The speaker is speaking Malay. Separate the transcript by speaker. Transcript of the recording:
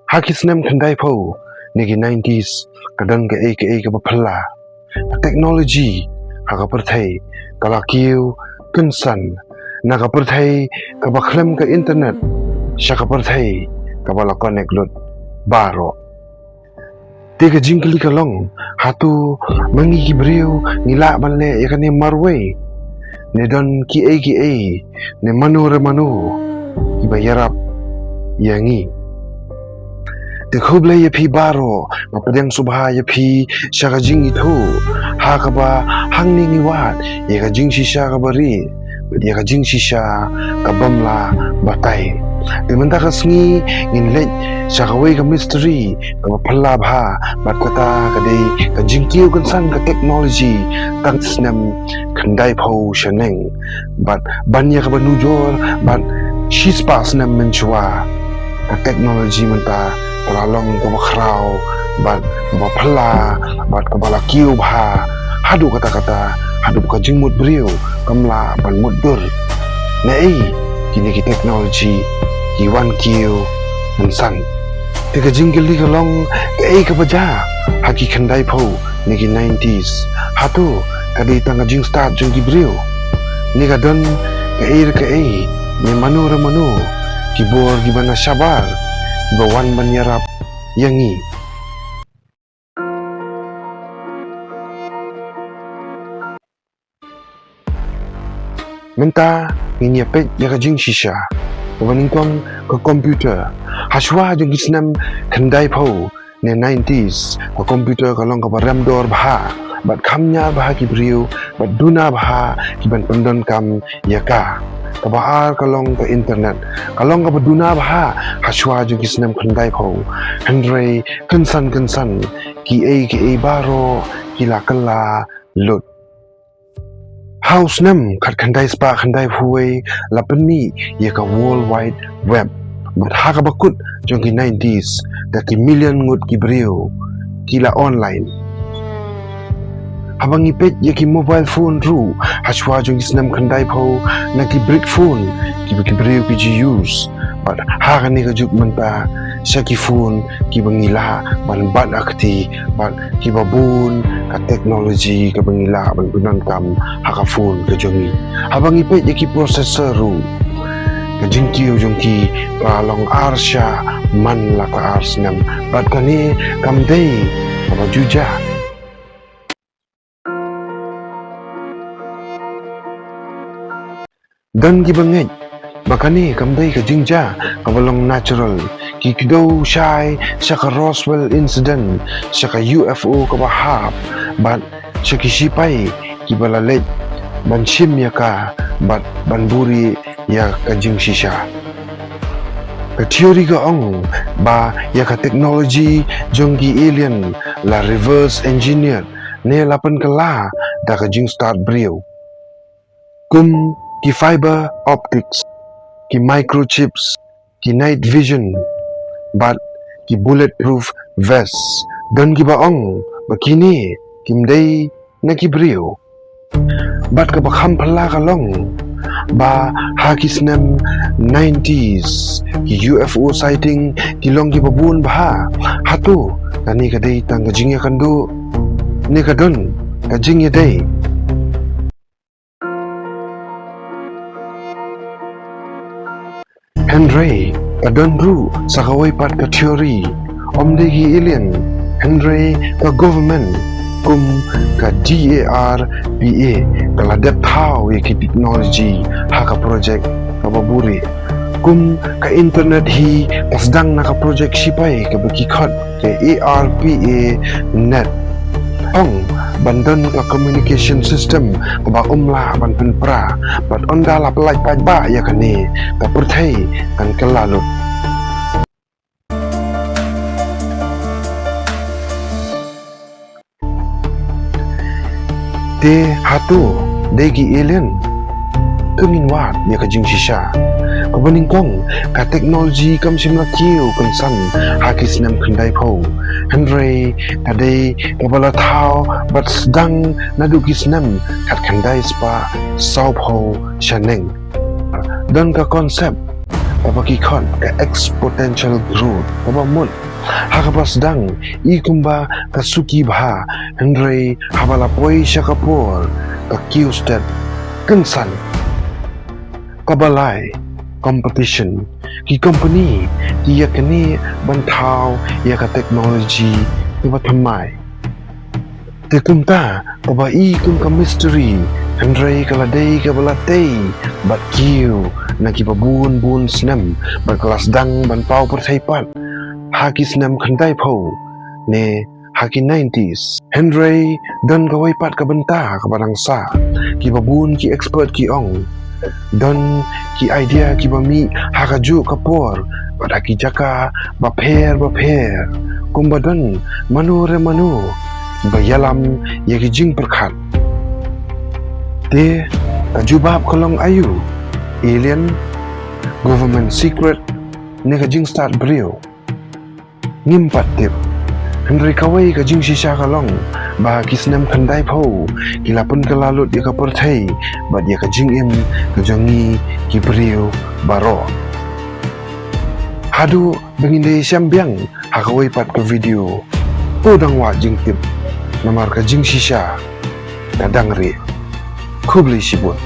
Speaker 1: Hakisnem kandai po negi 90's kadang ke bapala technology hakaperthai kala Kiew Kynsan nakaperthai kabaklem ke internet syakaperthai kabala connect lut baro tiga jingkeli kalong Hato mangi kibriu ngila banle yakane marwe ne don ki ne manu kibayarap yangi de khuble ye phi baro mapadeng subha ye phi shaka Jingithuh hakaba hangni niwat ye ka jing shisha ka bari ye ka jing shisha ka bamla batai de menta ka sngi in let shaka wei ka mystery ka phalla bha bat kata ka dei ka jingkiu kan sang ka technology tang snam khandai phau shaneng bat banya ka banujor bat shispa snam menchwa ka technology menta Talalong ke bakrau, bat ke bapala, bat ke bala Kiew bha, hadu kata-kata, hadu buka jingmut beriu, kamla ban mudur. Nei, kini ki teknologi, ki wan Kiew, Kynsan. Tiga jinggeli kalong ke baja, haki kandai pau, niki 90's. Hato, kadi tanga jing start jing ki beriu. Nika don ke ni manu, ki bor ki bana sabar. Bawan banyarap yangi menta ini apet ya kajing shisha kabaningkong ke komputer haswa jong kisnam kandai pau ne 90's ke komputer kalong ke baram dor bha bat kamnya bha ki briu bat duna bha ki ban pendon kam yaka kabahar kalong ke internet kalong ka baduna bha haswa jong kisnam khandai pho handrei Kynsan ki baro kila kala lut house nam khat khandai spa khandai phuai lapani ye ka world wide web bat ha ka bakut jong ki 90's da ki million ngut ki brio kila online habang ipet yaki mobile phone ru haswa jong isnam khandai pho na ki brick phone ki breu ki use but ha ka ni ka juk manta shaki phone ki bangila ban ban akti bat ki babun ka technology ka bangila ban bunan kam ha ka phone ka jongi habang ipet yaki processor ru ka jingkiu jong ki ka long arsha man la ka arsnam bat kani kam dei ka juja dan ki bangit bakani kamdai ka jingja kabalong natural ki kido shai saka Roswell incident saka UFO ka bahap bat saki sipai ki balalet ban shim ya ka bat banburi ya ka jing shisha ka theory ka ong ba ya ka technology jonggi alien la reverse engineer ne lapan kala da ka jing start brio kum ki fiber optics, ki microchips, ki night vision, bat ki bulletproof vest, dan ki baong, bakini, kimday na ki brio. Bat ka bakham pala kalong, ba hakisnem 90's, ki UFO sighting, ki long ki babun baha, hato, kani kaday tang kajingya kando, ni kadon, kajingya day. Henry kadonru sa kaway pat ka theory omdegi alien Henry ka government kum ka DARPA kala dep thao ye ki technology ha ka project ka baburi kum ka internet hi pasdang na ka project sipai ka baki khat ke ARPA net ong bandan ka communication system ba umla ban penpra bat onda la pelai pai ba ya kani ka perthai kan kelalut te Hato degi alien kengin wat ya ka jing shisha kabaningkong ka technology kam simla Kiew Kynsan hakis nam khandai pho Henry kadai kabala thao bat sedang nadukis nam kat khandai spa sau pho shaneng dan ka konsep tabakikon ke exponential growth tabamut hakabas dang ikumba kasuki bha Henry habalapoi syakapur ka Kiew state Kynsan kabalai competition ki company ki yakni bantau ya ka technology ki bathamai te kumta taba kum ka mystery Henry kaladei ka balatei bat Kiew na ki babun snem bat kelas dang ban pau perthaipat haki snem khandai phau ne haki 90's Henry dan gawai pat ka benta ka barangsa ki babun ki expert ki ong dan ki idea ki bami hakaju kapor pada ki jaka bapher kumbadan manu bayalam ya ki jing perkhat te kajubab kolong ayu alien government secret ne ka jing start brio ngimpat tip Henry kawai ka jing shisha kalong ba kisnem khandai phau kilapun kalalut ya ka perthai bat ya ka jing im ka jangi ki brio baro hadu benginde syambyang hakawai pat ka video podang wa jing tip namar ka jing shisha kadang ri kubli sibut